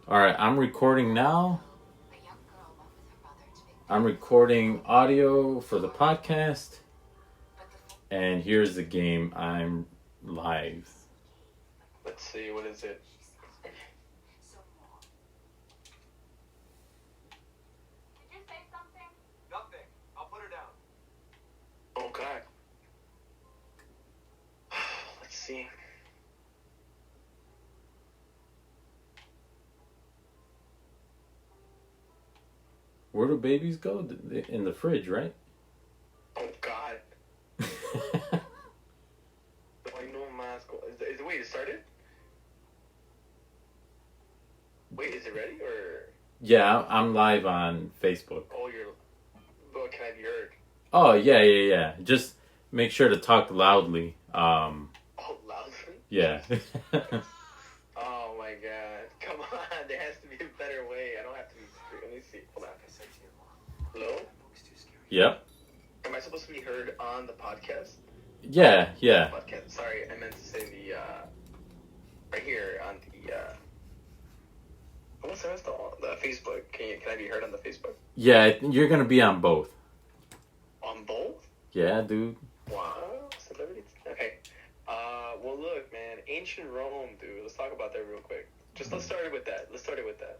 All right, I'm recording now. I'm recording audio for the podcast. And here's the game. I'm live. Let's see, what is it? Did you say something? Nothing. I'll put her down. Oh, God. Let's see. Where do babies go? In the fridge, right? Oh, God. Why no mask? Wait, it started? Wait, is it ready, or? Yeah, I'm live on Facebook. Oh, can I be heard? Oh, yeah. Just make sure to talk loudly. Oh, loudly? Yeah. Oh, my God. Come on, there has to be a better way. I don't have to be... Let me see. Hold on. Hello? Yep. Am I supposed to be heard on the podcast? Yeah. Podcast. Sorry, I meant to say the, right here on the, what's the Facebook? Can I be heard on the Facebook? Yeah, you're gonna be on both. On both? Yeah, dude. Wow. Celebrities? Okay. Well, look, man. Ancient Rome, dude. Let's talk about that real quick. Let's start it with that.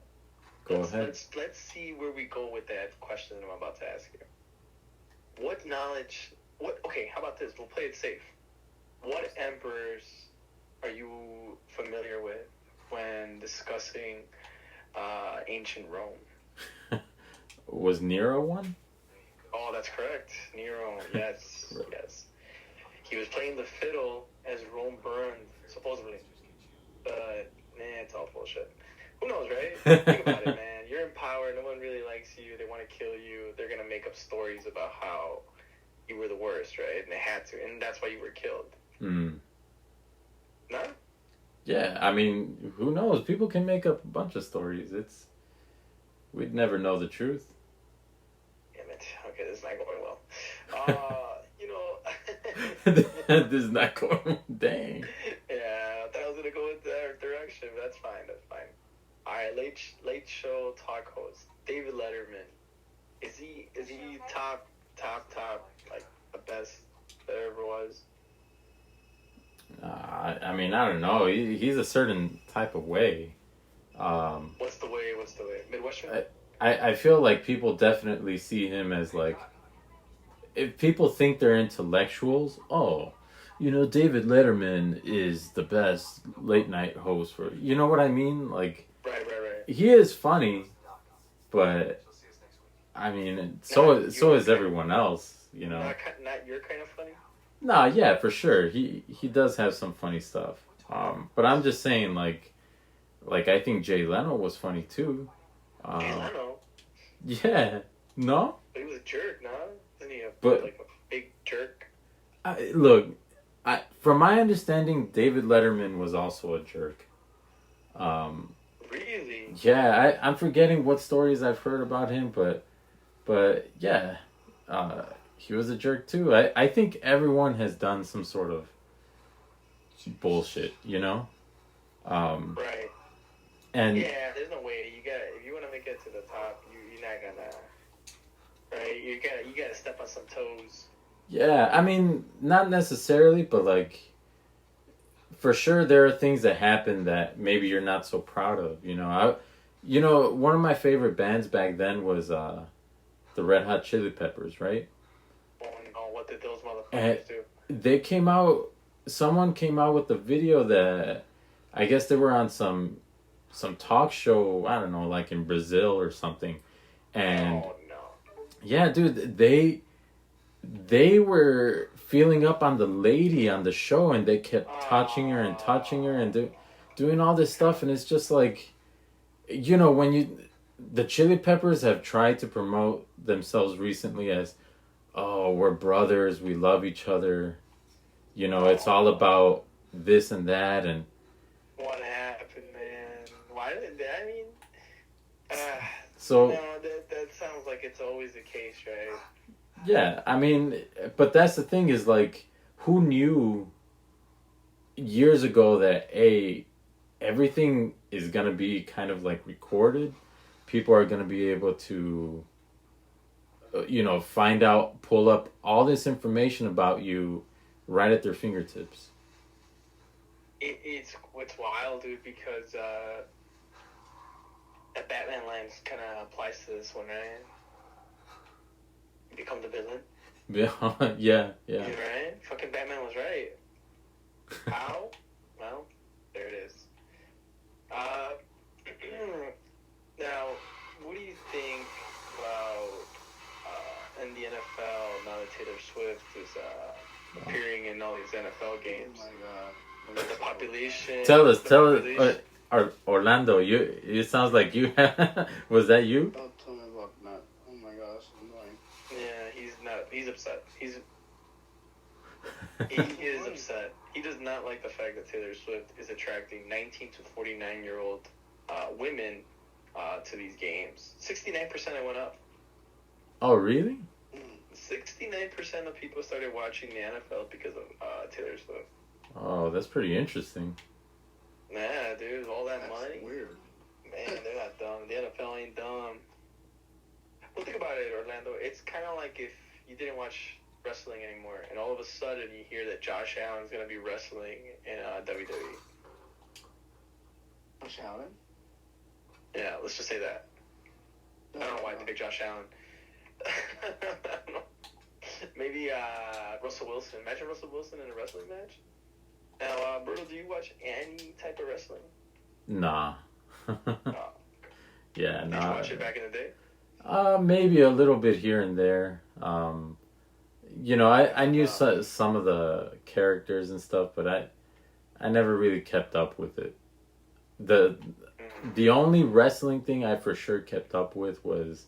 Go ahead. Let's see where we go with that question I'm about to ask you. What knowledge... Okay, how about this? We'll play it safe. What emperors are you familiar with when discussing ancient Rome? Was Nero one? Oh, that's correct. Nero, yes, yes. He was playing the fiddle as Rome burned, supposedly. But, man, it's all bullshit. Who knows, right? Think about it, man. You're in power. No one really likes you. They want to kill you. They're going to make up stories about how you were the worst, right? And they had to. And that's why you were killed. No? Yeah, I mean, who knows? People can make up a bunch of stories. We'd never know the truth. Damn it. Okay, this is not going well. This is not going. Dang. Yeah, I thought I was gonna go in that direction, but that's fine. All right, late show talk host David Letterman. Is he top like the best there ever was? I mean, I don't know. He's a certain type of way. What's the way? Midwestern? I feel like people definitely see him as like, if people think they're intellectuals, David Letterman is the best late night host for, you know what I mean? Like, Right. he is funny, but I mean, so is everyone else, you know. Not your kind of funny. Nah, yeah, for sure. He does have some funny stuff. But I'm just saying, like I think Jay Leno was funny too. Jay Leno. Yeah. No. But he was a jerk, no? Isn't he a big jerk? Look, from my understanding, David Letterman was also a jerk. Really? Yeah, I'm forgetting what stories I've heard about him, but yeah, he was a jerk too. I think everyone has done some sort of bullshit, you know? Right. And yeah, there's no way if you want to make it to the top, you're not gonna, right? You gotta step on some toes. Yeah, I mean, not necessarily, but like, for sure there are things that happen that maybe you're not so proud of, you know. One of my favorite bands back then was the Red Hot Chili Peppers, right? Oh no, what did those motherfuckers do? Someone came out with a video that I guess they were on some talk show, I don't know, like in Brazil or something. And oh no. Yeah, dude, they were feeling up on the lady on the show, and they kept touching her and doing all this stuff, and it's just like, when the Chili Peppers have tried to promote themselves recently as, oh, we're brothers, we love each other, it's all about this and that, and what happened, man? Why did I mean? so no, that sounds like it's always the case, right? Yeah, I mean, but that's the thing is, like, who knew years ago that everything is gonna be kind of like recorded. People are gonna be able to, find out, pull up all this information about you right at their fingertips. It's wild, dude, because the Batman lens kind of applies to this one, right? You become the villain. Yeah. You're right. Fucking Batman was right. How? Well, there it is. Now, what do you think about in the NFL now that Taylor Swift is appearing in all these NFL games? Oh my god. With the population. Tell us. Orlando, it sounds like you. Was that you? Don't tell me about that. Oh my god, that's annoying. Yeah, he's upset. He is upset. He does not like the fact that Taylor Swift is attracting 19 to 49-year-old women to these games. 69% it went up. Oh, really? 69% of people started watching the NFL because of Taylor Swift. Oh, that's pretty interesting. Nah, dude, all that That's money. weird. Man, they're not dumb. The NFL ain't dumb. Well, think about it, Orlando. It's kind of like if you didn't watch wrestling anymore, and all of a sudden you hear that Josh Allen's going to be wrestling in WWE. Josh Allen? Yeah, let's just say that. I don't know why I picked Josh Allen. Maybe Russell Wilson. Imagine Russell Wilson in a wrestling match. Now, Bruno, do you watch any type of wrestling? Nah. Yeah, Did nah. you watch it back in the day? Maybe a little bit here and there. I knew some of the characters and stuff, but I never really kept up with it. The only wrestling thing I for sure kept up with was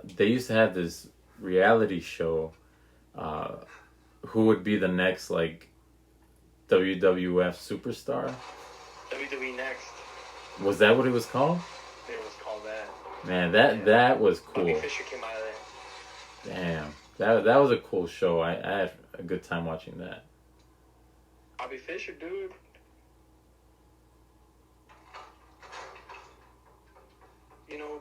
they used to have this reality show, who would be the next like WWF superstar. WWE Next. Was that what it was called? It was called that. Man, that was cool. Bobby Fischer came out of there. Damn, that was a cool show. I had a good time watching that. Bobby Fischer, dude. You know who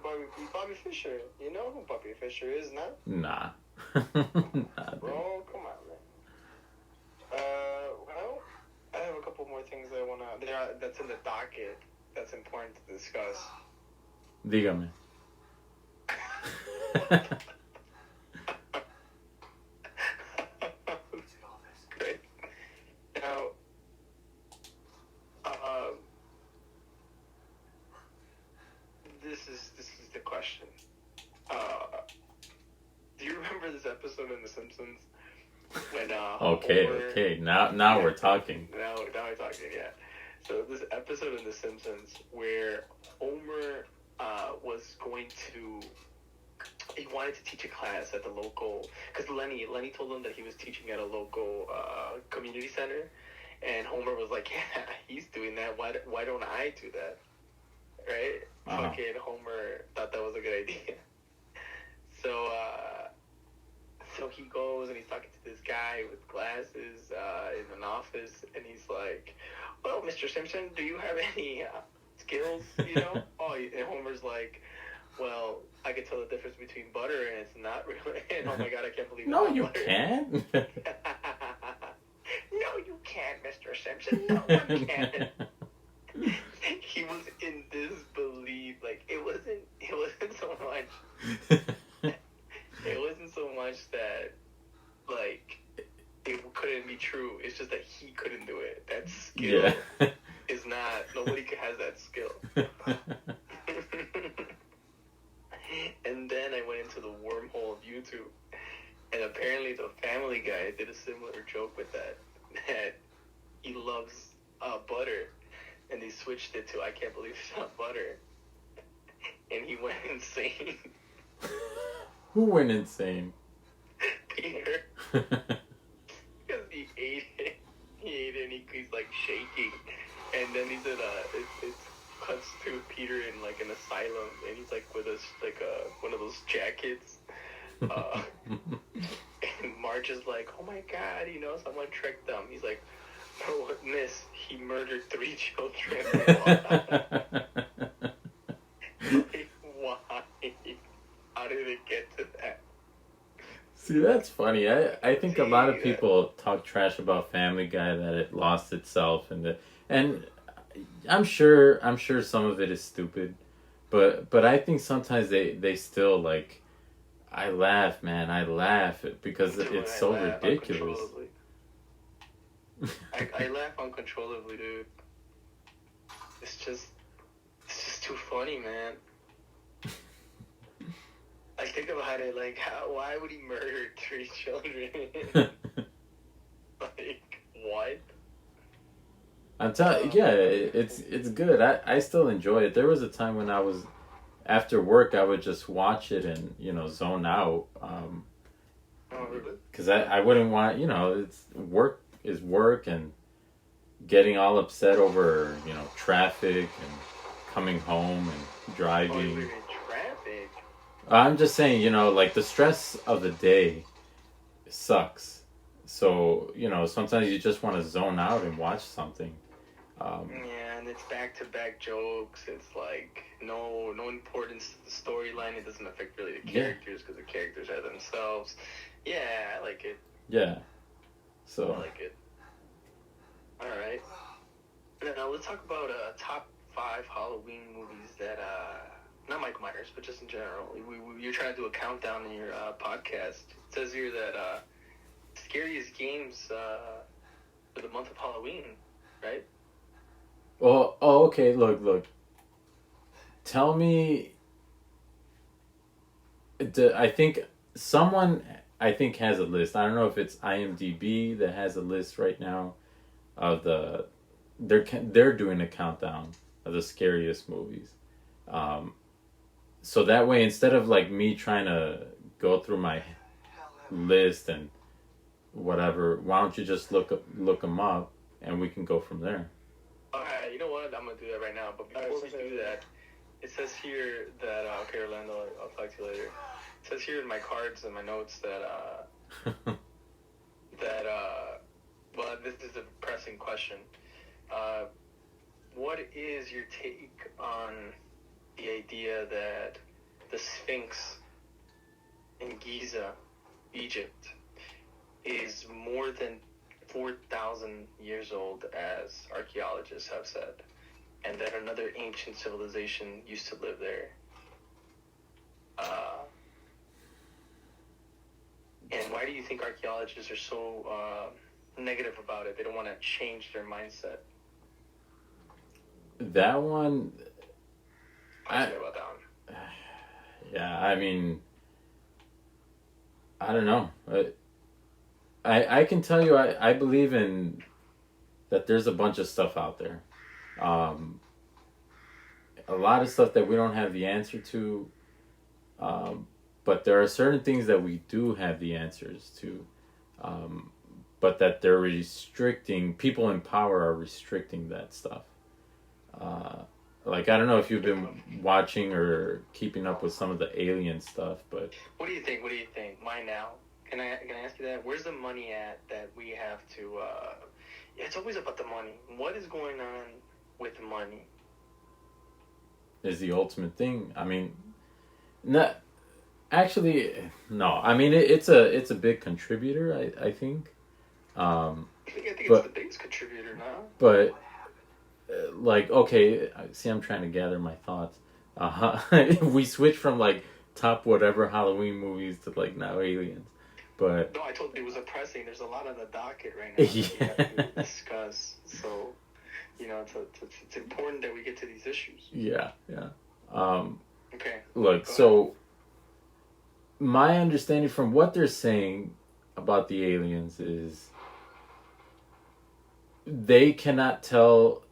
Bobby Fischer. You know who Bobby Fischer is, now? Nah. Bro, come on, man. Well, I have a couple more things that's in the docket that's important to discuss. Dígame. Great. Now, this is the question. Do you remember this episode in The Simpsons when Okay. Now we're talking. Now we're talking, yeah. So this episode in The Simpsons where Homer was going to, he wanted to teach a class at the local, because Lenny told him that he was teaching at a local community center, and Homer was like, yeah, he's doing that. Why don't I do that? Right? Fucking Homer thought that was a good idea. So he goes and he's talking to this guy with glasses in an office, and he's like, well, Mr. Simpson, do you have any skills, and Homer's like, well, I can tell the difference between butter and it's not really, and oh my god, I can't believe No, it's you butter. can't. No, you can't, Mr. Simpson. No one can. He was in disbelief. Like, it wasn't so much. It wasn't so much that, like, it couldn't be true. It's just that he couldn't do it. That skill is not, nobody has that skill. And then I went into the wormhole of YouTube, and apparently the Family Guy did a similar joke with that he loves butter, and they switched it to I can't believe it's not butter, and he went insane. Who went insane? Peter. Because he ate it. And he's like shaking. And then he's in it cuts to Peter in like an asylum, and he's like with one of those jackets. And Marge is like, oh my god, someone tricked them. He's like, Oh, miss, he murdered 3 children. Like, why? How did it get to that? See, that's funny. I think a lot of people talk trash about Family Guy that it lost itself and I'm sure some of it is stupid, but I think sometimes they still like I laugh, man. I laugh because Dude, it's I so laugh ridiculous. uncontrollably. I laugh uncontrollably, dude. It's just too funny, man. I think about it like, why would he murder 3 children? Like, what? I'm telling, yeah, it's good. I still enjoy it. There was a time when I was after work, I would just watch it and zone out. Oh, really? Because I wouldn't want it's work is work and getting all upset over traffic and coming home and Oh, you driving. were in traffic? I'm just saying, like the stress of the day sucks. So, sometimes you just want to zone out and watch something. Yeah, and it's back-to-back jokes. It's like no importance to the storyline. It doesn't affect really the characters because the characters are themselves. Yeah, I like it. Yeah. I So, like it. All right. Now let's talk about top 5 Halloween movies that not Mike Myers, but just in general. You're trying to do a countdown in your podcast. It says here that scariest games for the month of Halloween, right? well, okay, look. Tell me, I think someone has a list. I don't know if it's IMDb that has a list right now of they're doing a countdown of the scariest movies. So that way, instead of like me trying to go through my list and whatever, why don't you just look them up and we can go from there. Alright, you know what? I'm gonna do that right now. But before we do that, it says here that okay, Orlando, I'll talk to you later. It says here in my cards and my notes that well, this is a pressing question. What is your take on the idea that the Sphinx in Giza, Egypt, is more than 4,000 years old, as archaeologists have said, and that another ancient civilization used to live there? And why do you think archaeologists are so negative about it? They don't want to change their mindset. That one, How do you feel about that one? yeah, I mean, I don't know. I can tell you, I believe in that there's a bunch of stuff out there. A lot of stuff that we don't have the answer to. But there are certain things that we do have the answers to. But that they're restricting, people in power are restricting that stuff. Like, I don't know if you've been watching or keeping up with some of the alien stuff, but... What do you think? Mine now. Can I ask you that? Where's the money at that we have to... it's always about the money. What is going on with money? Is the ultimate thing. I mean... Not, actually, no. I mean, it's a big contributor, I think. I think it's the biggest contributor now. But... like, okay, see, I'm trying to gather my thoughts. We switch from like top whatever Halloween movies to like now aliens, but no, I told you it was oppressing. There's a lot on the docket right now that we have to discuss. So, it's important that we get to these issues. Yeah. Okay. Look, so my understanding from what they're saying about the aliens is they cannot tell.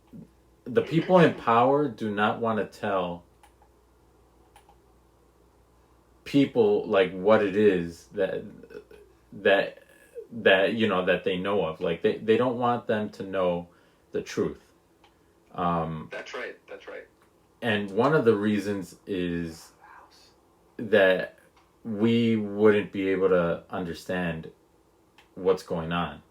The people in power do not want to tell people like what it is that that they know of. Like they don't want them to know the truth. That's right. And one of the reasons is that we wouldn't be able to understand what's going on.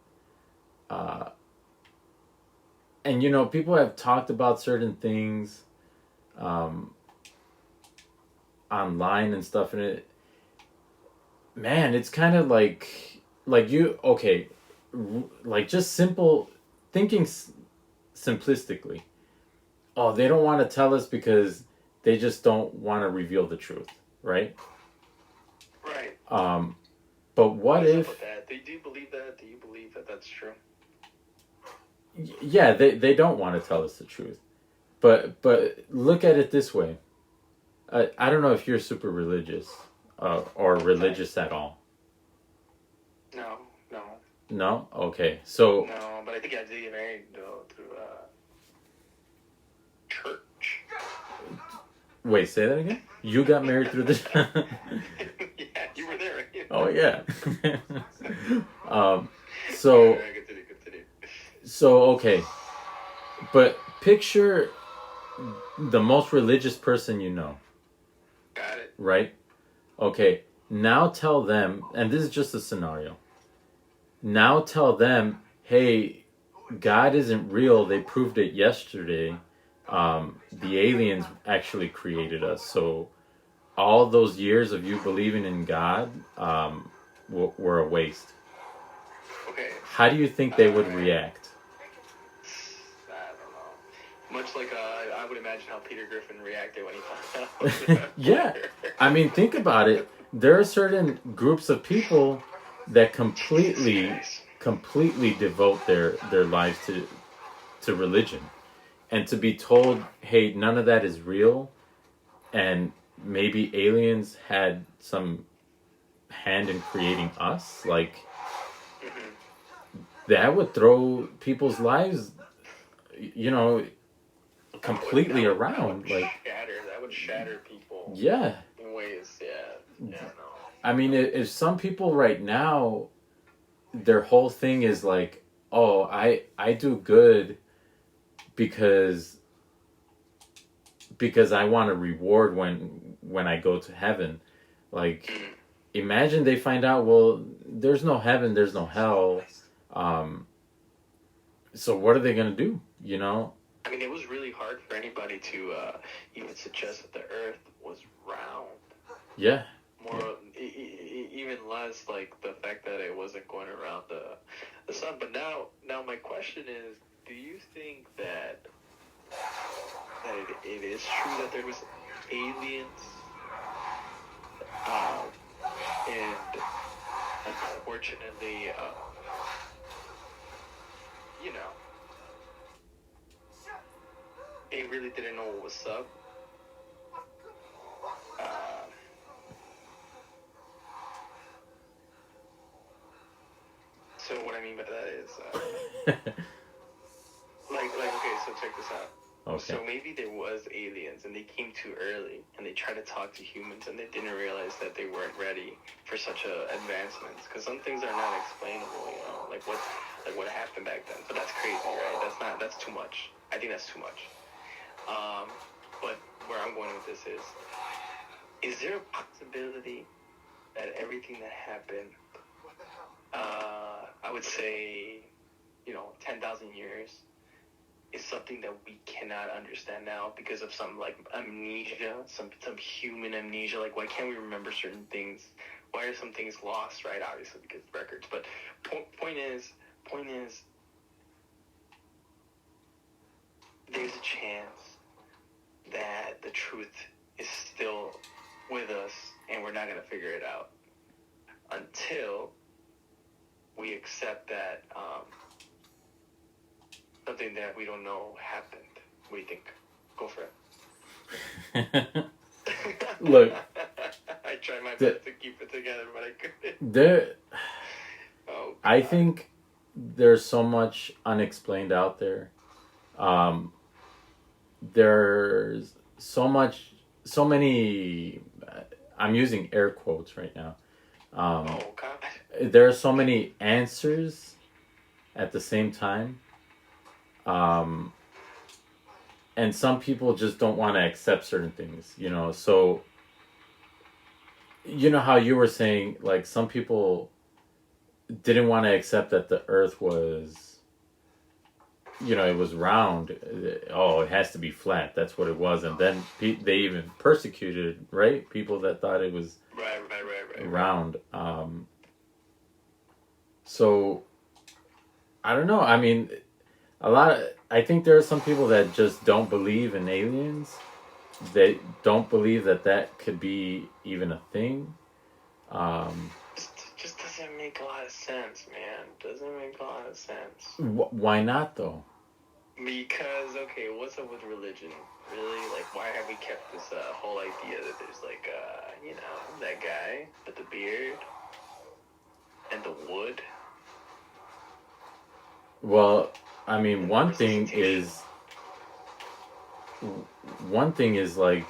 and you know, people have talked about certain things online and stuff, and it, man, it's kind of like you, okay, like just simple thinking simplistically. Oh, they don't want to tell us because they just don't want to reveal the truth, right? Right. But what What's up if? with that? Do you believe that? Do you believe that that's true? Yeah, they don't want to tell us the truth. But look at it this way. I don't know if you're super religious, or religious at all. No, no, No? Okay. So, no. But I think I did get married though through church. wait, say that again? You got married through this? Yeah, you were there, right? Oh, yeah. So, Alright, continue. so, okay. But picture the most religious person you know, Got it. right? Okay. Now tell them, and this is just a scenario. Now tell them, hey, God isn't real. They proved it yesterday. The aliens actually created us. So all those years of you believing in God were a waste. Okay. How do you think they would react? I don't know. Much like I would imagine how Peter Griffin reacted when he found out. Yeah. I mean, think about it. There are certain groups of people that completely devote their lives to religion. And to be told, hey, none of that is real, and maybe aliens had some hand in creating us, like, that would throw people's lives, you know, completely around. Like, That would shatter people yeah. in ways, no. I mean, if some people right now, their whole thing is like, oh, I do good because I want a reward when I go to heaven. Like, imagine they find out, well, there's no heaven, there's no hell. So what are they gonna do? You know? I mean, it was really hard for anybody to even suggest that the Earth was round. Yeah. More, even less like the fact that it wasn't going around the sun. But now my question is, do you think that it is true that there was aliens? And unfortunately, you know, they really didn't know what was up. So what I mean by that is, okay, so check this out. Okay. So maybe there was aliens and they came too early and they tried to talk to humans and they didn't realize that they weren't ready for such advancements, because some things are not explainable, you know, like what happened back then. But that's crazy, right? That's too much. I think that's too much. But where I'm going with this is there a possibility that everything that happened, I would say, 10,000 years, is something that we cannot understand now because of some like amnesia, some human amnesia. Like, why can't we remember certain things? Why are some things lost? Right, obviously because of records. But point is, there's a chance that the truth is still with us, and we're not gonna figure it out until we accept that something that we don't know happened. What do you think? Go for it. Look, I tried my best to keep it together, but I couldn't. I think there's so much unexplained out there. There's so many. I'm using air quotes right now. God. There are so many answers at the same time. And some people just don't want to accept certain things, you know. So, you know how you were saying, like, some people didn't want to accept that the Earth was you know, it was round. Oh, it has to be flat. That's what it was. And then they even persecuted, right? People that thought it was Right. round. So I don't know. I mean, I think there are some people that just don't believe in aliens. They don't believe that could be even a thing. Just doesn't make a lot of sense, man. Doesn't make a lot of sense. Why not though? Because, okay, what's up with religion? Really? Like, why have we kept this whole idea that there's, like, you know, that guy with the beard and the wood? Well, I mean, one thing is like,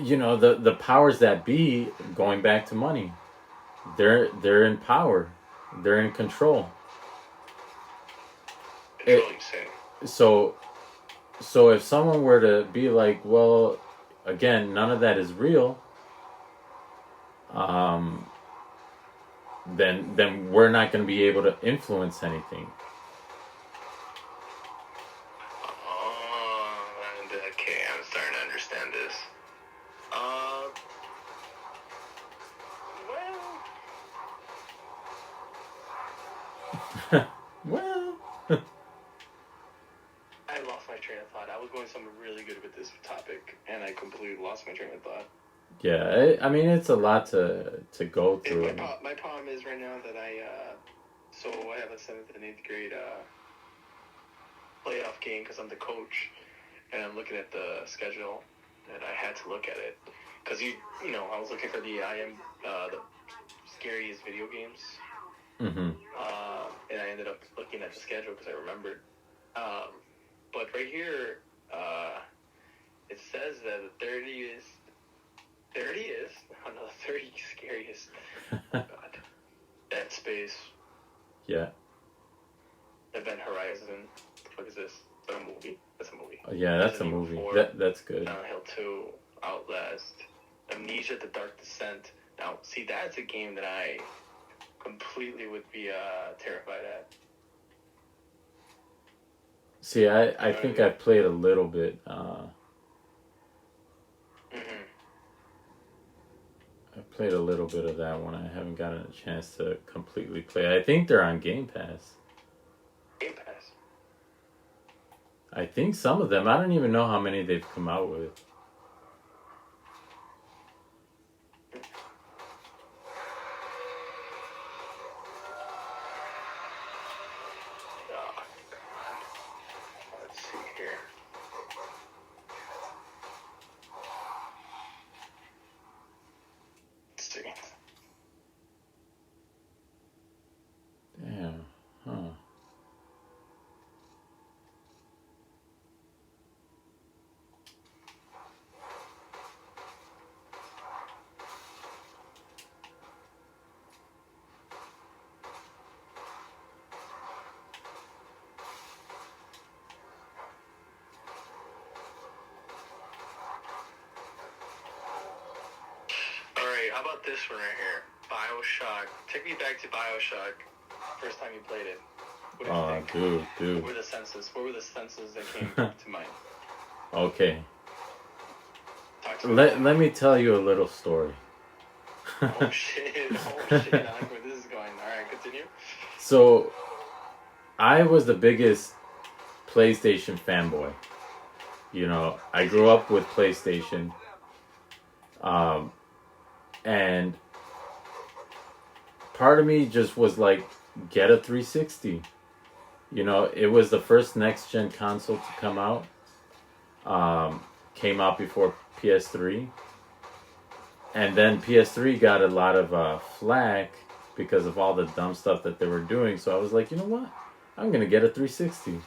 you know, the powers that be, going back to money, they're in power, they're in control. So if someone were to be like, well, again, none of that is real, then we're not going to be able to influence anything. Okay, I'm starting to understand this. Well, I lost my train of thought. I was going somewhere really good with this topic, and I completely lost my train of thought. yeah, I mean, it's a lot to go through. My problem is right now that so I have a 7th and 8th grade playoff game because I'm the coach, and I'm looking at the schedule, and I had to look at it because you know, I was looking for the scariest video games. Mm-hmm. And I ended up looking at the schedule because I remembered. But right here, it says that the 30th, another 30 scariest. Oh God. Dead Space. Yeah. Event Horizon. What is this? Is that a movie? That's a movie. Oh, yeah, that's Resident a movie. Evil 4, That's good. Silent Hill 2, Outlast, Amnesia: The Dark Descent. Now, see, that's a game that I completely would be terrified at. See, I think I played a little bit. I played a little bit of that one. I haven't gotten a chance to completely play. I think they're on Game Pass. Game Pass. I think some of them. I don't even know how many they've come out with. Oh, God. Let's see here. Let's see. Damn. Huh. Alright, how about this one right here? BioShock. Take me back to BioShock. First time you played it. What do you think? Dude. What were the senses? What were the senses that came to mind? Okay. Talk to me. Let me tell you a little story. Oh shit. I like where this is going. Alright, continue. So, I was the biggest PlayStation fanboy. You know, I grew up with PlayStation. And part of me just was like, get a 360. You know, it was the first next gen console to come out. Came out before PS3. And then PS3 got a lot of flack because of all the dumb stuff that they were doing. So I was like, you know what? I'm going to get a 360.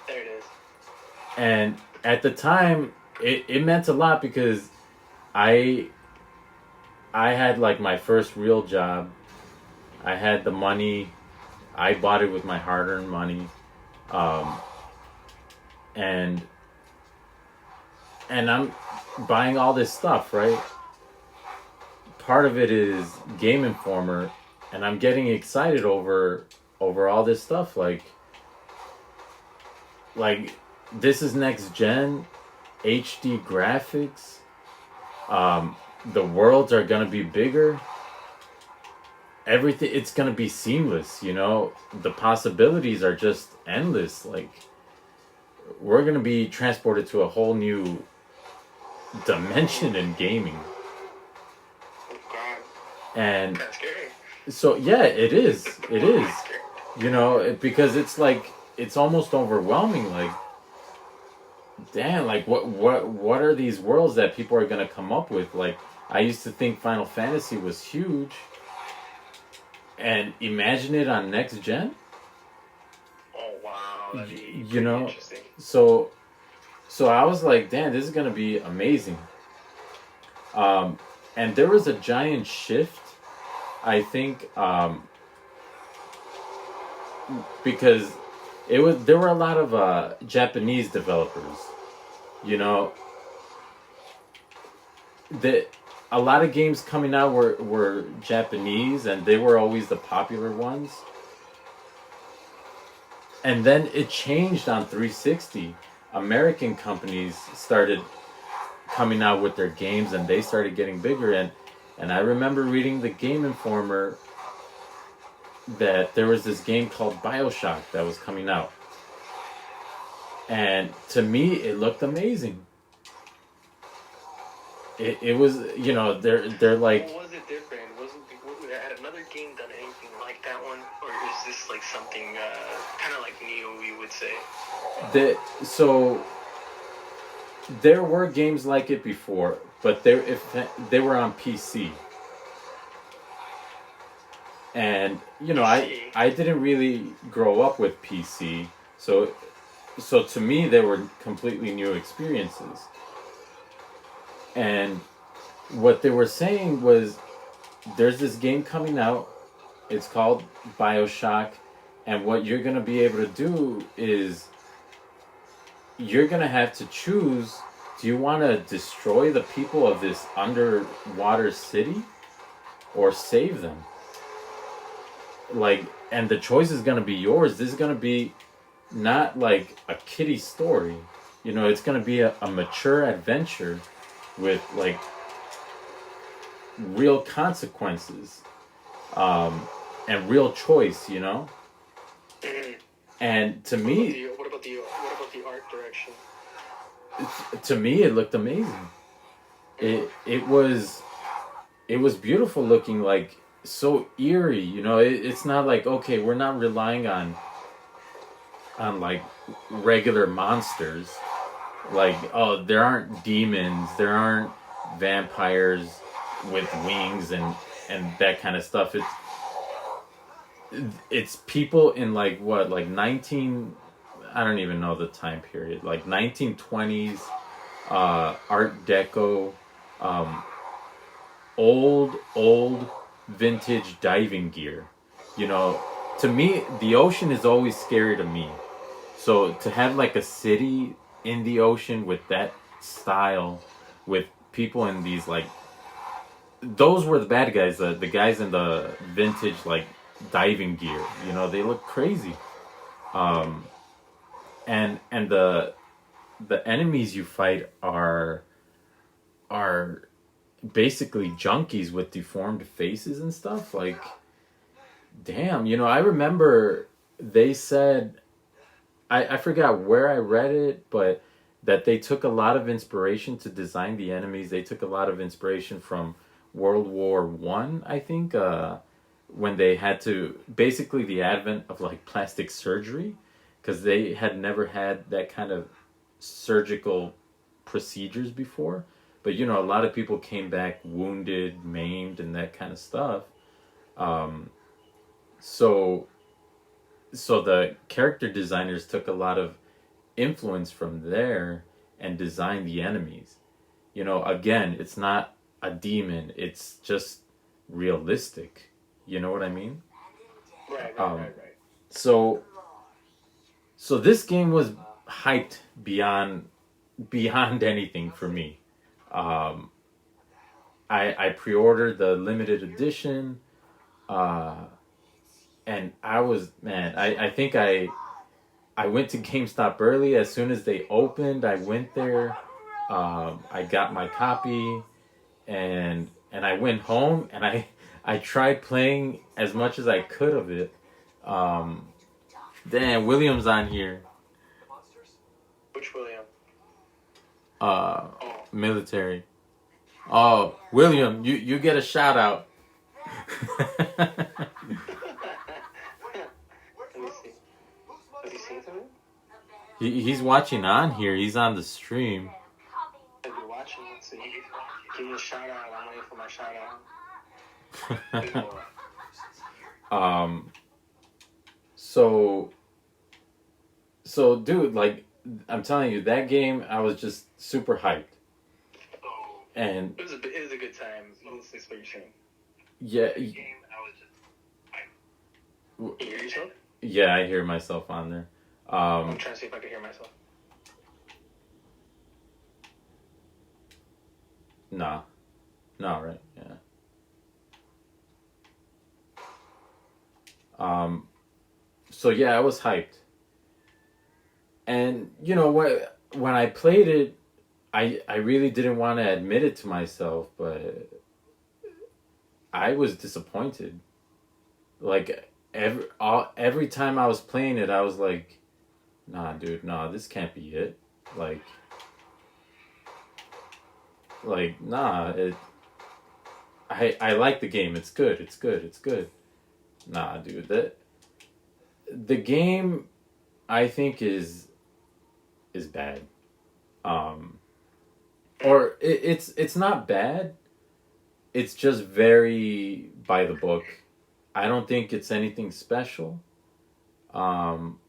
There it is. And at the time, it meant a lot because I had like my first real job. I had the money. I bought it with my hard-earned money. And I'm buying all this stuff, right? Part of it is Game Informer I'm getting excited over all this stuff. Like this is next gen, HD graphics. The worlds are gonna be bigger. Everything, it's gonna be seamless. You know, the possibilities are just endless. Like we're gonna be transported to a whole new dimension in gaming. God, And that's scary. so yeah, it is. It is. You know, because it's like it's almost overwhelming. Like, damn, like what are these worlds that people are gonna come up with? Like, I used to think Final Fantasy was huge, and imagine it on next gen. Oh wow, that'd be You pretty know, interesting. so I was like, damn, this is gonna be amazing. And there was a giant shift, I think, because there were a lot of Japanese developers. You know, a lot of games coming out were Japanese, and they were always the popular ones. And then it changed on 360. American companies started coming out with their games, and they started getting bigger. And I remember reading the Game Informer that there was this game called BioShock that was coming out. And to me, it looked amazing. It was, you know, they're like, What was it different? Had another game done anything like that one, or is this like something kind of like Neo, you would say? so there were games like it before, but they were on PC. And you know, I didn't really grow up with PC, so to me they were completely new experiences. And what they were saying was, there's this game coming out. It's called BioShock, and what you're gonna be able to do is you're gonna have to choose: do you want to destroy the people of this underwater city, or save them? Like, and the choice is gonna be yours. This is gonna be not like a kiddie story. You know, it's gonna be a mature adventure with like real consequences, and real choice, you know. And to me, What about the art direction? to me, it looked amazing. It was beautiful looking, like so eerie. You know, it's not like, okay, we're not relying on like regular monsters. Like, oh, there aren't demons, there aren't vampires with wings and that kind of stuff. It's people in like what, like 19, I don't even know the time period, like 1920s, Art Deco, old vintage diving gear. You know, to me, the ocean is always scary to me. So to have like a city in the ocean with that style, with people in these like, those were the bad guys, the guys in the vintage like diving gear. You know, they look crazy. And the enemies you fight are basically junkies with deformed faces and stuff. Like, damn, you know, I remember they said, I forgot where I read it, but that they took a lot of inspiration to design the enemies. They took a lot of inspiration from World War One, I think, when they had to, basically the advent of like plastic surgery, because they had never had that kind of surgical procedures before. But you know, a lot of people came back wounded, maimed, and that kind of stuff. So the character designers took a lot of influence from there and designed the enemies. You know, again, it's not a demon, it's just realistic. You know what I mean? Right. So this game was hyped beyond anything for me. I pre-ordered the limited edition. And I was, man, I think I went to GameStop early. As soon as they opened, I went there. I got my copy, and I went home, and I tried playing as much as I could of it. Damn, William's on here. Which William? Military. Oh, William, you get a shout out. Let me see. Has he seen something? He's watching on here. He's on the stream. If you're watching, let's see. Give me a shout out. I'm waiting for my shout out. So dude, like, I'm telling you, that game, I was just super hyped. And it was a good time. That's what you're saying. Yeah. Game, I was just. You hear yourself? Yeah, I hear myself on there. I'm trying to see if I can hear myself. Nah. No, right? Yeah. So yeah, I was hyped. And you know what? When I played it, I really didn't want to admit it to myself, but I was disappointed. Like every time I was playing it, I was like, nah, dude, nah, this can't be it. Like nah, I like the game. It's good. It's good. It's good. Nah, dude, the game, I think is bad. Or it's not bad. It's just very by the book. I don't think it's anything special. And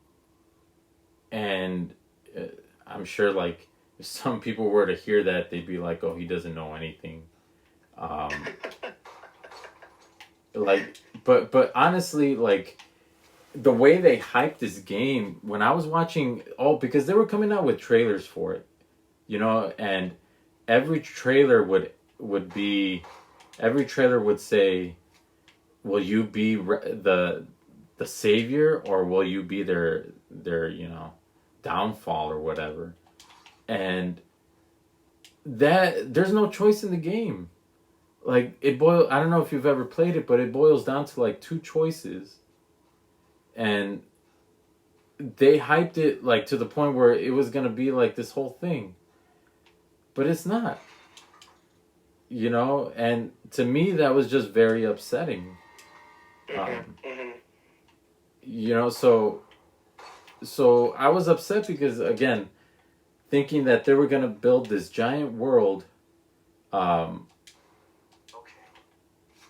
I'm sure, like, if some people were to hear that, they'd be like, "Oh, he doesn't know anything." But honestly, like, the way they hyped this game, when I was watching, because they were coming out with trailers for it, and every trailer would say, will you be the savior, or will you be their downfall or whatever? And that there's no choice in the game. Like, I don't know if you've ever played it, but it boils down to like two choices. And they hyped it like to the point where it was going to be like this whole thing. But it's not. And to me, that was just very upsetting. So I was upset because, again, thinking that they were going to build this giant world,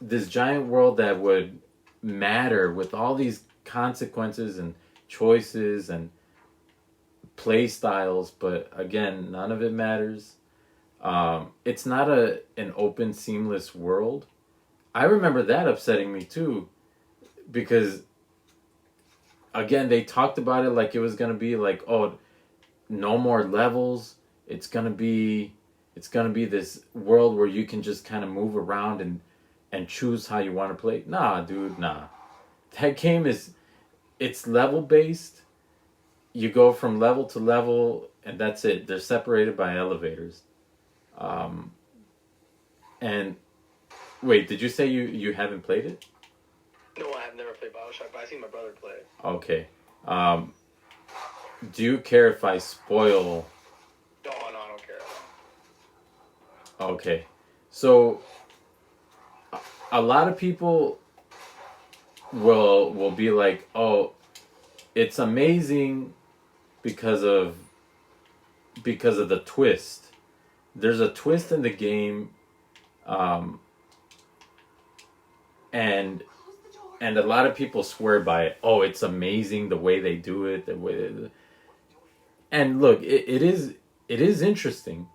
that would matter with all these consequences and choices and play styles, but again, none of it matters. It's not an open, seamless world. I remember that upsetting me too, because again, they talked about it like it was gonna be like, oh, no more levels. It's gonna be this world where you can just kind of move around and choose how you want to play. Nah, dude, nah. That game it's level based. You go from level to level, and that's it. They're separated by elevators. And wait, did you say you haven't played it? No, I have never played BioShock, but I've seen my brother play it. Okay. Do you care if I spoil? No, I don't care. Okay. So a lot of people will be like, oh, it's amazing because of the twist. There's a twist in the game, and a lot of people swear by it. Oh, it's amazing the way they do it, and look, it is interesting,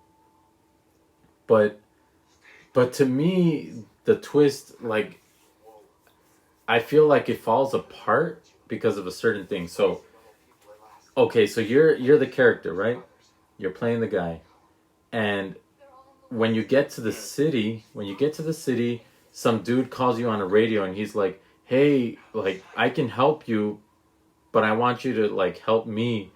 but to me, the twist, like, I feel like it falls apart because of a certain thing. So, okay, so you're the character, right? You're playing the guy. And when you get to the city, some dude calls you on a radio and he's like, hey, like, I can help you, but I want you to, like, help me.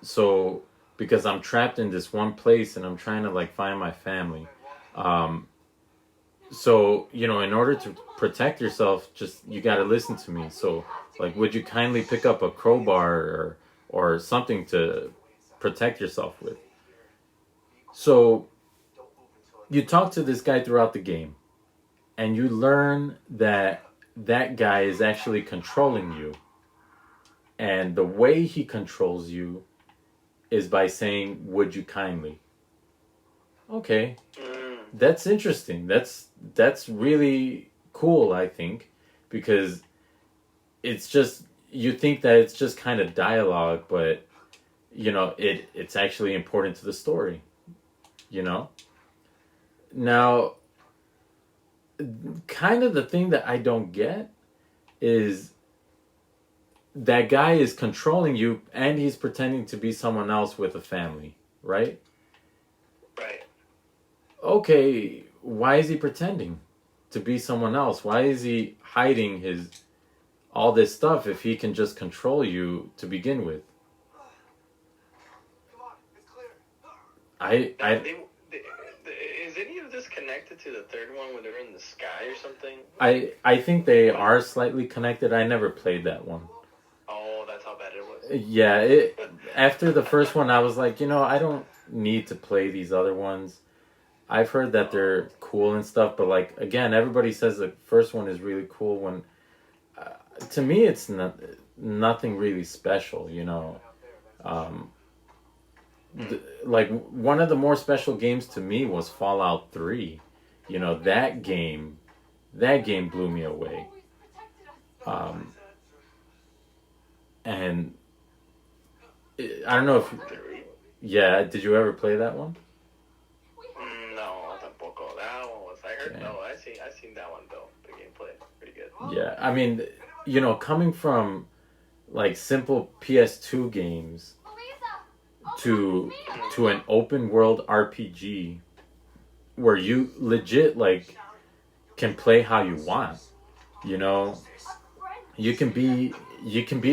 So, because I'm trapped in this one place and I'm trying to, like, find my family. Um, so, in order to protect yourself, just, you got to listen to me. So, like, would you kindly pick up a crowbar or something to protect yourself with? So, you talk to this guy throughout the game, and you learn that guy is actually controlling you. And the way he controls you is by saying, would you kindly? Okay. That's interesting. That's really cool, I think, because it's just, you think that it's just kind of dialogue, but it's actually important to the story. Now, kind of the thing that I don't get is that guy is controlling you and he's pretending to be someone else with a family, right? Right. Okay, why is he pretending to be someone else? Why is he hiding all this stuff if he can just control you to begin with? Is any of this connected to the third one when they're in the sky or something? I think they are slightly connected. I never played that one. Oh, that's how bad it was. Yeah, after the first one, I was like, I don't need to play these other ones. I've heard that they're cool and stuff, but like, again, everybody says the first one is really cool. When to me, it's nothing really special. Like, one of the more special games to me was Fallout 3. That game blew me away. And I don't know if, yeah, did you ever play that one? No, tampoco. That one was, I heard, Okay. no, I seen that one though. The gameplay, pretty good. Yeah, I mean, coming from like simple PS2 games to an open world RPG where you legit like can play how you want. You can be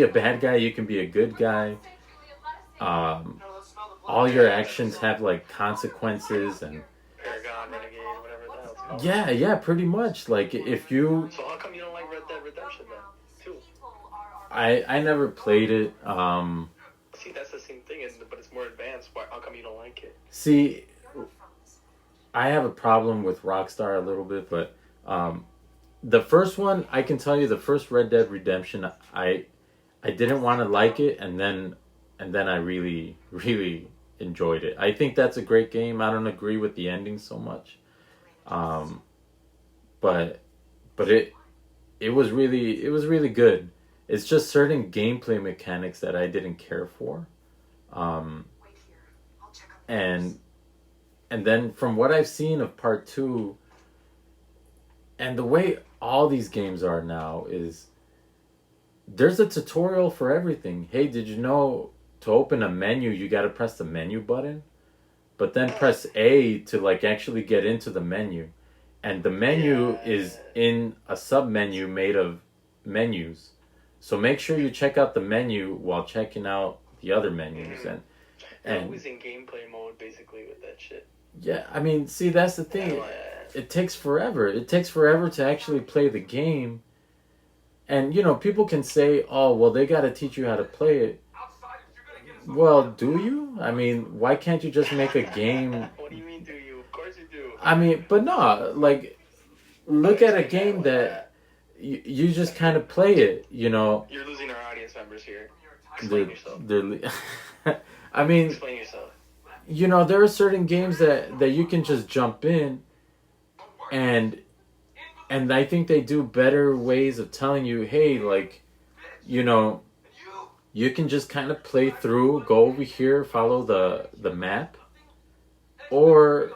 a bad guy, you can be a good guy. All your actions have like consequences and Paragon, Renegade, whatever the hell it's called. yeah, pretty much. Like, if you, So how come you don't like Red Dead Redemption then? Too. I never played it. See, that's the same thing, but it's more advanced. How come you don't like it? See, I have a problem with Rockstar a little bit, but the first one, I can tell you, the first Red Dead Redemption, I didn't want to like it, and then I really, really enjoyed it. I think that's a great game. I don't agree with the ending so much, but it was really good. It's just certain gameplay mechanics that I didn't care for, and then from what I've seen of part 2, and the way all these games are now is there's a tutorial for everything. Hey, did you know to open a menu you got to press the menu button, but then press A to like actually get into the menu, and the menu is in a sub menu made of menus. So make sure you check out the menu while checking out the other menus. And always in gameplay mode basically with that shit. Yeah, I mean, see, that's the thing. It takes forever. It takes forever to actually play the game. And, people can say, oh, well, they got to teach you how to play it. Well, do you? I mean, why can't you just make a game? What do you mean, do you? Of course you do. I mean, but no, like, look at a game that you just kind of play it, You're losing our audience members here. Explain yourself. I mean, Explain yourself. There are certain games that you can just jump in, and I think they do better ways of telling you, hey, like, you can just kind of play through, go over here, follow the map, or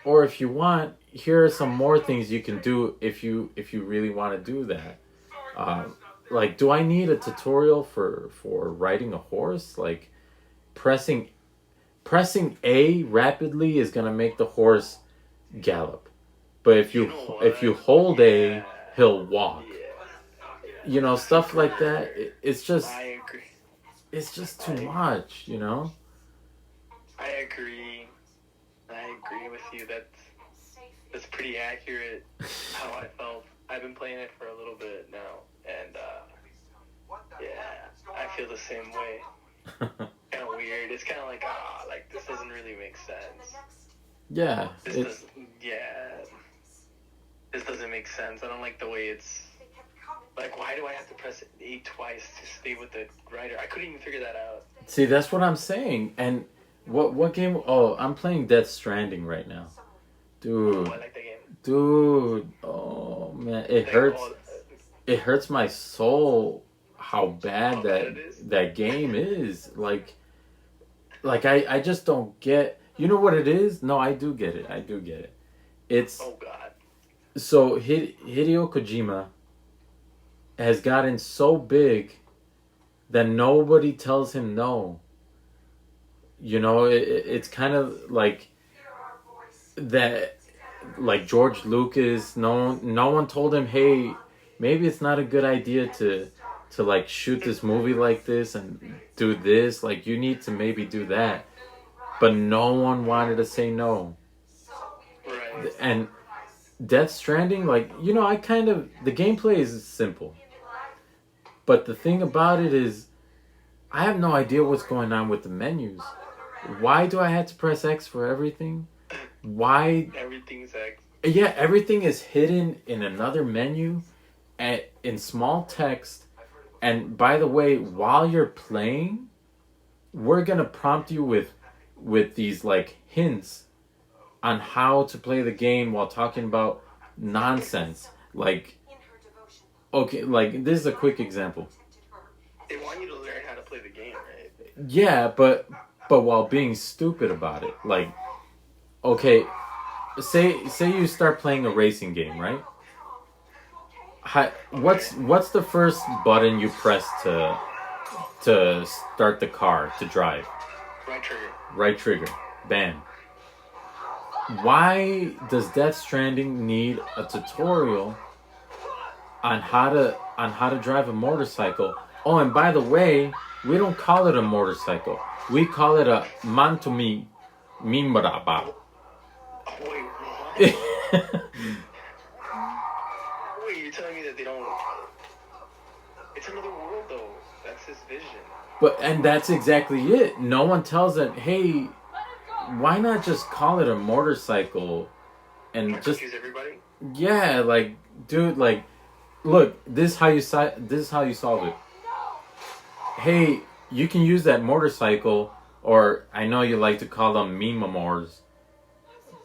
if you want, here are some more things you can do if you really want to do that. Like, do I need a tutorial for riding a horse? Like, pressing A rapidly is gonna make the horse gallop, but if you hold A, he'll walk. you know, stuff like that. It's just I agree. too much, you know. I agree. I agree with you. That's pretty accurate. How I felt. I've been playing it for a little bit now, and yeah, I feel the same way. Kind of weird. It's kind of like like this doesn't really make sense. Yeah, This doesn't make sense. I don't like the way it's. Like, why do I have to press A twice to stay with the writer? I couldn't even figure that out. see, that's what I'm saying. And what game? Oh, I'm playing Death Stranding right now, dude. Oh, I like the game. Dude, oh man, it hurts. It hurts my soul how bad that game is. Like I just don't get. You know what it is? No, I do get it. It's Oh God. so Hideo Kojima has gotten so big that nobody tells him no. You know, it's kind of like that. Like George Lucas, no one told him, hey, maybe it's not a good idea to like shoot this movie like this and do this. Like you need to maybe do that, but no one wanted to say no. Right. And Death Stranding, like, you know, the gameplay is simple, but the thing about it is, I have no idea what's going on with the menus. Why do I have to press X for everything? Why? Everything's X. Yeah, everything is hidden in another menu, in small text. And by the way, while you're playing, we're gonna prompt you with these like hints on how to play the game while talking about nonsense. Like, okay, like this is a quick example. They want you to learn how to play the game, right? Yeah, but while being stupid about it. Like, okay, say you start playing a racing game, right? What's the first button you press to start the car to drive? Right trigger. Right trigger. Bam. Why does Death Stranding need a tutorial on how to drive a motorcycle? Oh, and by the way, we don't call it a motorcycle. We call it a mantomi mimbraba. Oh, wait, what? Wait, you're telling me that they don't... It's another world, though. That's his vision. And that's exactly it. No one tells them, hey, why not just call it a motorcycle and just confuse everybody? Yeah, like, dude, like, look, this is how you solve it. Hey, you can use that motorcycle, or I know you like to call them meme-mores,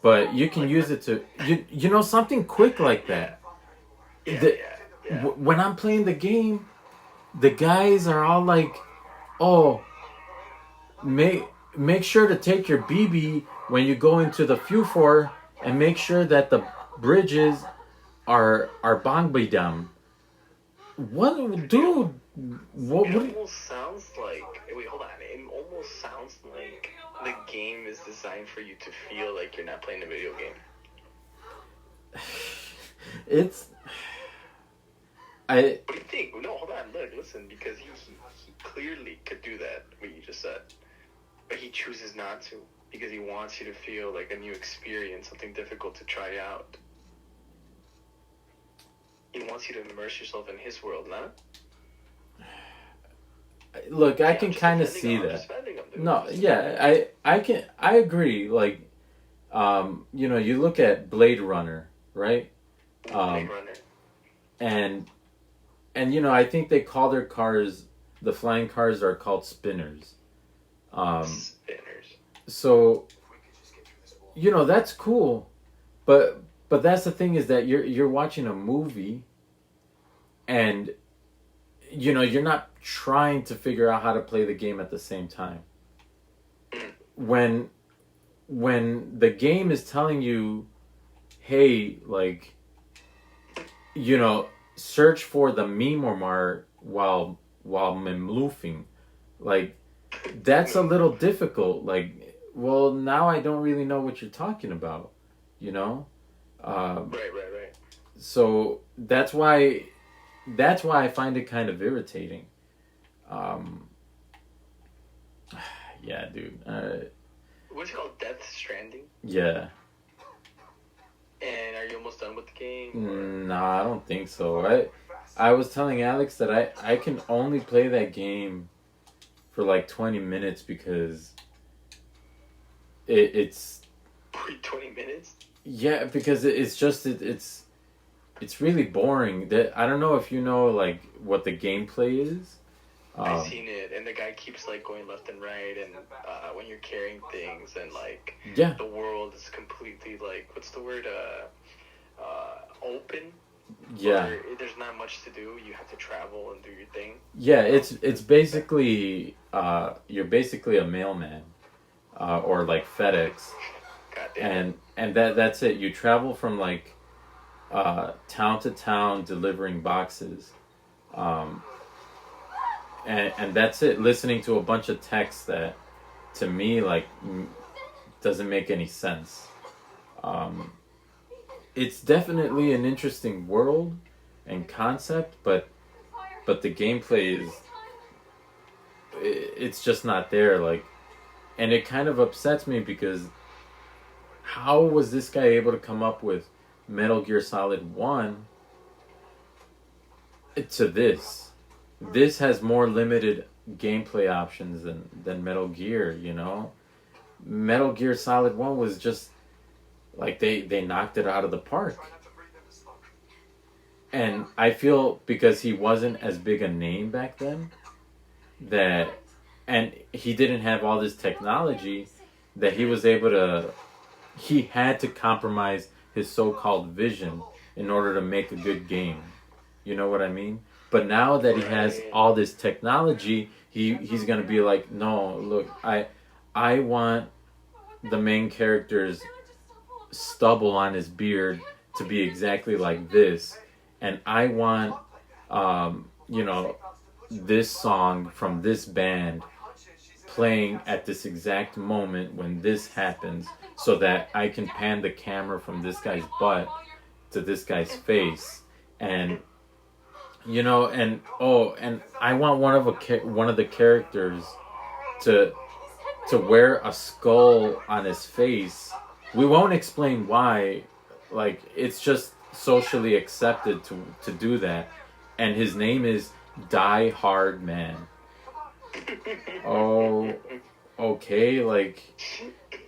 but you can use it to you know, something quick like that. Yeah. When I'm playing the game, the guys are all like, oh, make sure to take your BB when you go into the Fufor, and make sure that the bridges are bangbidam. What, dude? What? It almost sounds like... Wait, hold on. It almost sounds like the game is designed for you to feel like you're not playing a video game. It's... What do you think? No, hold on. Look, listen, because he clearly could do that, what you just said. But he chooses not to, because he wants you to feel like a new experience, something difficult to try out. He wants you to immerse yourself in his world, not? Look, I can kind of see that. No, yeah, I agree. Like, you know, you look at Blade Runner, right? Blade Runner. And you know, I think they call their cars, the flying cars are called spinners. Spinners. So, you know, that's cool, but that's the thing, is that you're watching a movie, and you know, you're not trying to figure out how to play the game at the same time. When the game is telling you, hey, like, you know, search for the Mimomar while memloofing, like, that's a little difficult. Like, well, now I don't really know what you're talking about, you know? Right. So that's why, that's why I find it kind of irritating. Yeah, dude. What's it called? Death Stranding? Yeah. And are you almost done with the game? Nah, I don't think so. I was telling Alex that I can only play that game for like 20 minutes because it's 20 minutes? yeah, because it's really boring. That I don't know if you know like what the gameplay is. I've seen it, and the guy keeps like going left and right, and when you're carrying things, and like Yeah. the world is completely like what's the word? Open. Yeah. Where there's not much to do. You have to travel and do your thing. Yeah, it's basically you're basically a mailman, or like FedEx, and that's it. You travel from like town to town delivering boxes, and that's it. Listening to a bunch of text that, to me, like doesn't make any sense. It's definitely an interesting world and concept, but the gameplay is it's just not there. Like, and it kind of upsets me because how was this guy able to come up with Metal Gear Solid 1 to this? This has more limited gameplay options than Metal Gear, you know? Metal Gear Solid 1 was just like they knocked it out of the park. And I feel because he wasn't as big a name back then that, and he didn't have all this technology, that he was able to, he had to compromise his so-called vision in order to make a good game. You know what I mean? But now that he has all this technology, he's gonna be like, no, look, I want the main character's stubble on his beard to be exactly like this, and I want you know, this song from this band playing at this exact moment when this happens, so that I can pan the camera from this guy's butt to this guy's face, and you know, and I want one of the characters to wear a skull on his face. We won't explain why, like it's just socially accepted to do that, and his name is Die Hard Man. Oh, okay, like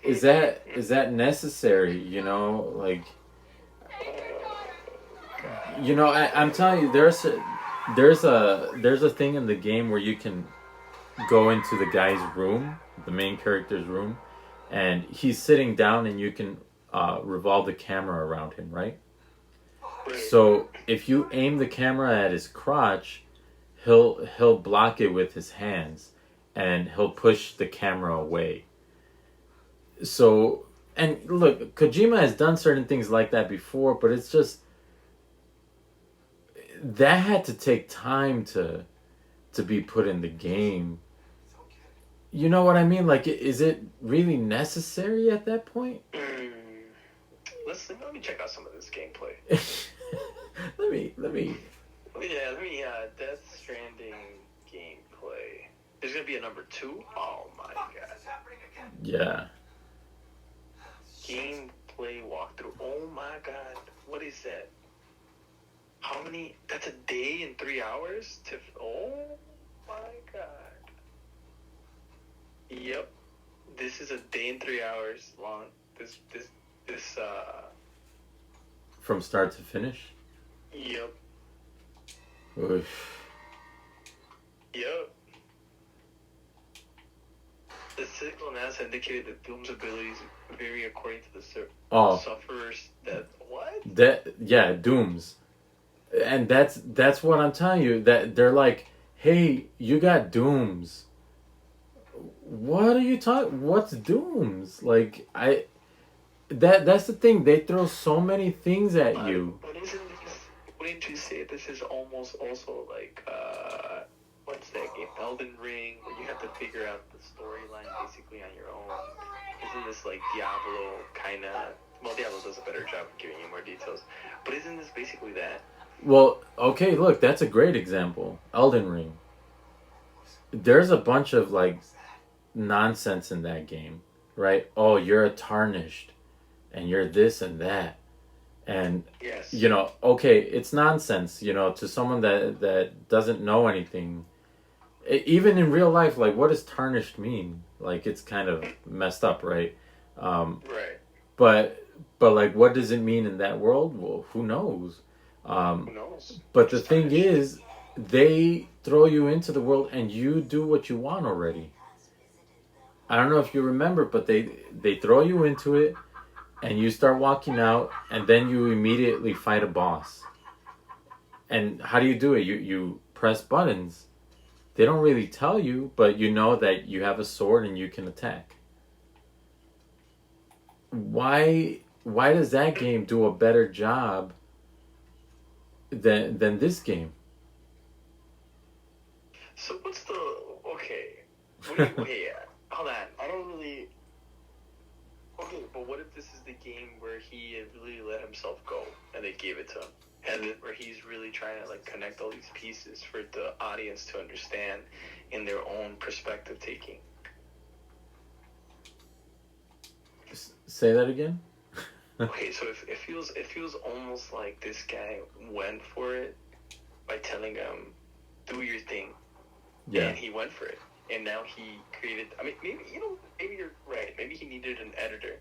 is that necessary, you know? Like, you know, I'm telling you, there's a thing in the game where you can go into the guy's room, the main character's room, and he's sitting down, and you can revolve the camera around him, right? So if you aim the camera at his crotch, he'll block it with his hands, and he'll push the camera away. So, and look, Kojima has done certain things like that before, but it's just that had to take time to be put in the game. You know what I mean? Like, is it really necessary at that point? Let me check out some of this gameplay. let me. Death Stranding gameplay. There's gonna be a number 2. Oh my god. Yeah. Gameplay walkthrough. Oh my god. What is that? How many? That's a day and 3 hours? Oh my god. Yep. This is a day and 3 hours long. This From start to finish? Yep. Oof. Yep. The cynical analysis indicated that Doom's abilities vary according to the sufferer's death. What? Dooms. And that's what I'm telling you. That they're like, hey, you got dooms. What are you talking? What's dooms? Like that's the thing. They throw so many things at you. But wouldn't you say this is almost also like what's that game? Elden Ring, where you have to figure out the storyline basically on your own. Isn't this like Diablo kind of? Well, Diablo does a better job of giving you more details. But isn't this basically that? Well, okay, look, that's a great example. Elden Ring. There's a bunch of like nonsense in that game, right? Oh, you're a tarnished, and you're this and that, and Yes. okay, it's nonsense. To someone that doesn't know anything, even in real life, like what does tarnished mean? Like it's kind of messed up, right? Right. But like, what does it mean in that world? Well, who knows? Who knows? But the Just thing tarnished. is, they throw you into the world and you do what you want already. I don't know if you remember, but they throw you into it and you start walking out and then you immediately fight a boss. And how do you do it? You press buttons. They don't really tell you, but you know that you have a sword and you can attack. Why does that game do a better job than this game? So what's the okay? What do you, okay, yeah. Hold on. I don't really. Okay, but what if this is the game where he had really let himself go and they gave it to him, and where he's really trying to like connect all these pieces for the audience to understand in their own perspective taking. Say that again? Okay, so if it feels almost like this guy went for it by telling him, "Do your thing," Yeah. and he went for it, and now he created. I mean, maybe you're right. Maybe he needed an editor,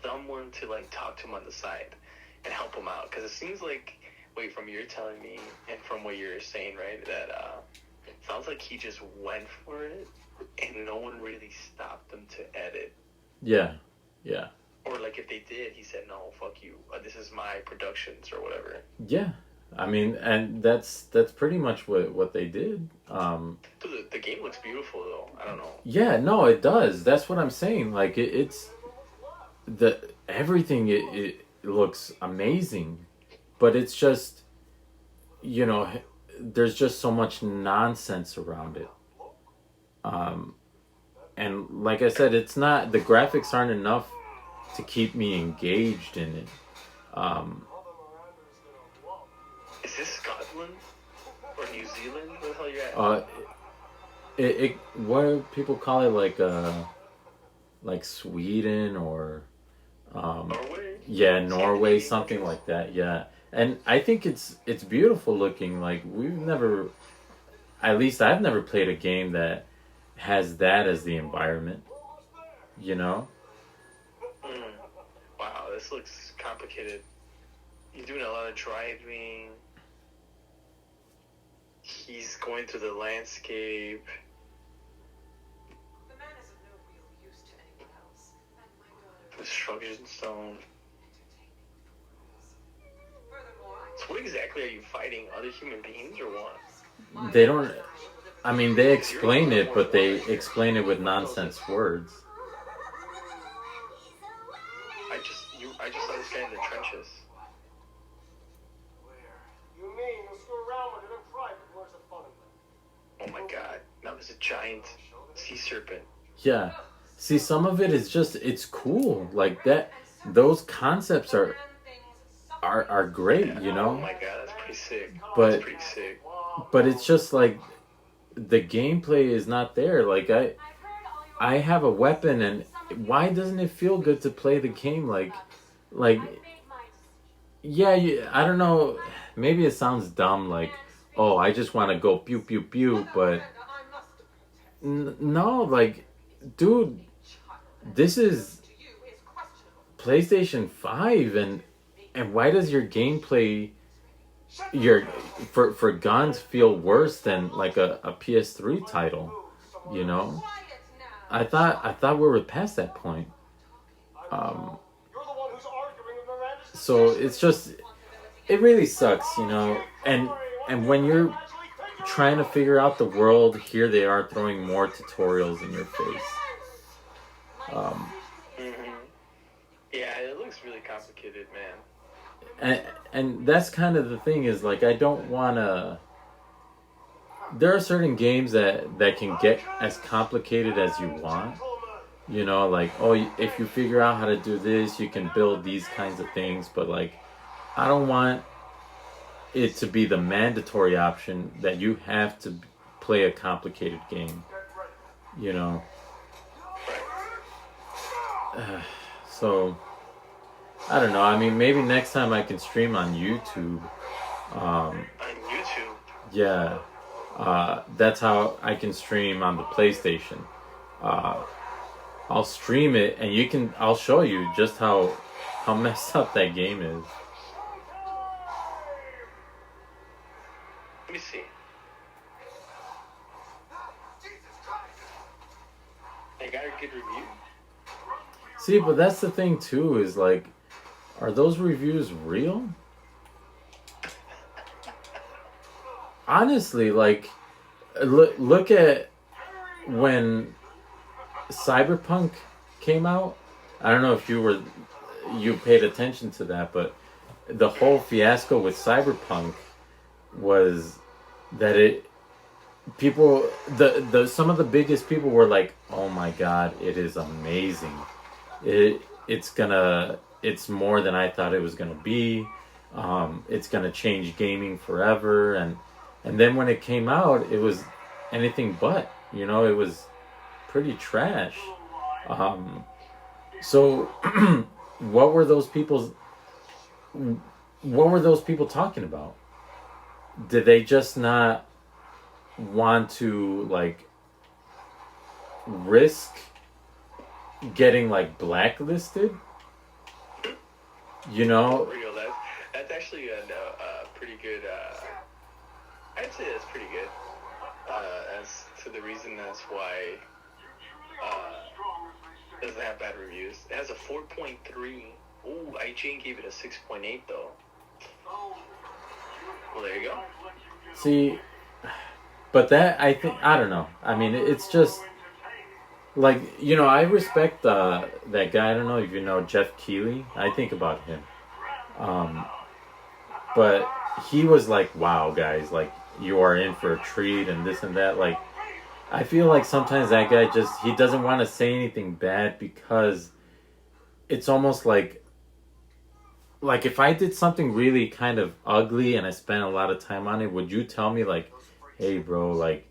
someone to like talk to him on the side and help him out, because it seems like, wait, from you're telling me and from what you're saying, right, that it sounds like he just went for it, and no one really stopped him to edit. Yeah. Or like if they did, he said, "No, fuck you. This is my productions or whatever." Yeah. I mean, and that's pretty much what they did. Dude, the game looks beautiful though. I don't know. Yeah, no, it does. That's what I'm saying. Like it's everything. It looks amazing, but it's just there's just so much nonsense around it. And like I said, it's not the graphics aren't enough to keep me engaged in it. Is this Scotland or New Zealand? Where the hell you at? What do people call it, like Sweden or Norway? yeah, Norway, Scandinavia something countries? like that. Yeah, and I think it's beautiful looking. Like at least I've never played a game that has that as the environment. Mm. Wow, this looks complicated. You're doing a lot of driving. He's going through the landscape. The man is of no real use to anyone else. And my daughter The structures in stone. Furthermore, So what exactly are you fighting? Other human beings or what? They don't. I mean, they explain it, but they explain it with nonsense words. I just understand the trenches. You mean you'll screw around with it in private? Where's the fun of it? Oh my god. Now there's a giant sea serpent. Yeah. See, some of it is just it's cool. Like that. Those concepts are great. Oh my god, that's pretty sick. But- That's pretty sick. But it's just like the gameplay is not there. Like I have a weapon, and why doesn't it feel good to play the game? Like yeah, I don't know. Maybe it sounds dumb. Like, oh, I just want to go pew pew pew. But no, like, dude, this is PlayStation 5, and why does your gameplay for guns feel worse than like a PS3 title? I thought we were past that point. You're the one who's arguing with Miranda's So it's just it really sucks, and when you're trying to figure out the world, here they are throwing more tutorials in your face. Yeah, it looks really complicated, man. And that's kind of the thing is like I don't want to. There are certain games that can get as complicated as you want. Like, oh, if you figure out how to do this, you can build these kinds of things. But like, I don't want it to be the mandatory option that you have to play a complicated game. You know. So I don't know. I mean, maybe next time I can stream on YouTube. On YouTube? Yeah. That's how I can stream on the PlayStation. I'll stream it, and I'll show you just how messed up that game is. Let me see. They got a good review. See, but that's the thing too, is like, are those reviews real? Honestly, like, look at when Cyberpunk came out. I don't know if you paid attention to that, but the whole fiasco with Cyberpunk was that some of the biggest people were like, "Oh my god, it is amazing. It's more than I thought it was gonna be. It's gonna change gaming forever." And then when it came out, it was anything but. You know, it was pretty trash. So what were those people talking about? Did they just not want to, like, risk getting, like, blacklisted? You know? For real, that's actually a pretty good. I'd say that's pretty good. As to the reason that's why it doesn't have bad reviews. It has a 4.3. Ooh, IGN gave it a 6.8 though. Well, there you go. See, but that, I don't know. I mean, it's just, like, you know, I respect that guy. I don't know if you know Jeff Keighley. I think about him. But he was like, wow, guys, like, you are in for a treat and this and that. Like, I feel like sometimes that guy he doesn't want to say anything bad because it's almost like if I did something really kind of ugly and I spent a lot of time on it, would you tell me, like, hey, bro, like,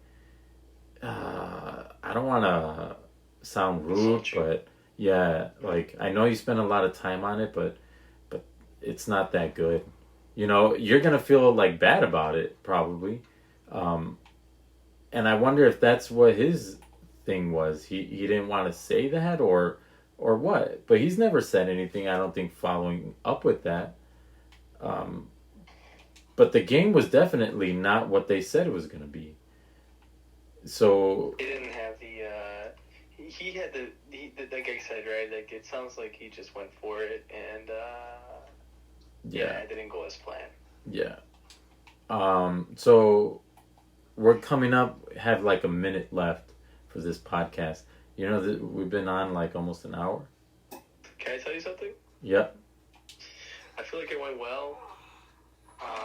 I don't want to sound rude, but yeah, like, I know you spent a lot of time on it, but it's not that good. You know, you're going to feel, like, bad about it, probably. And I wonder if that's what his thing was. He didn't want to say that or what. But he's never said anything, I don't think, following up with that. But the game was definitely not what they said it was going to be. So... It didn't have the... He had that guy said, right? Like, it sounds like he just went for it, and... Yeah, it didn't go as planned. Yeah. So we're coming up, have like a minute left for this podcast. You know, we've been on like almost an hour. Can I tell you something? Yep. I feel like it went well.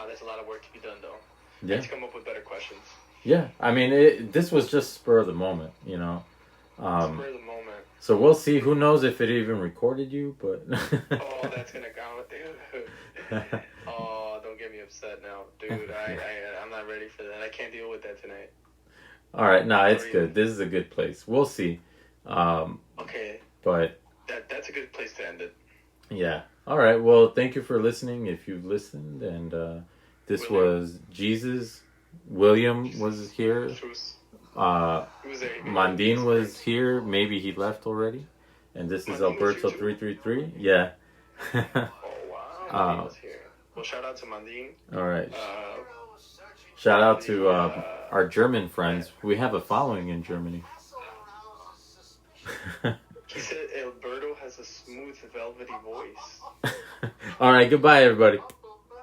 There's a lot of work to be done, though. Yeah. Let's come up with better questions. Yeah. I mean, this was just spur of the moment, you know. Spur of the moment. So we'll see. Who knows if it even recorded you, but... Oh, that's going to count, dude. Oh, don't get me upset now. Dude, I'm not ready for that. I can't deal with that tonight. All right. No, it's good. This is a good place. We'll see. Okay. But... That's a good place to end it. Yeah. All right. Well, thank you for listening if you've listened. And this was Jesus. William was here. Mandine was here. Maybe he left already. And this is Alberto 333. Yeah. Oh, wow. Mandine was here. Well, shout out to Mandine. All right. Shout out to our German friends. We have a following in Germany. He said Alberto has a smooth, velvety voice. All right. Goodbye, everybody.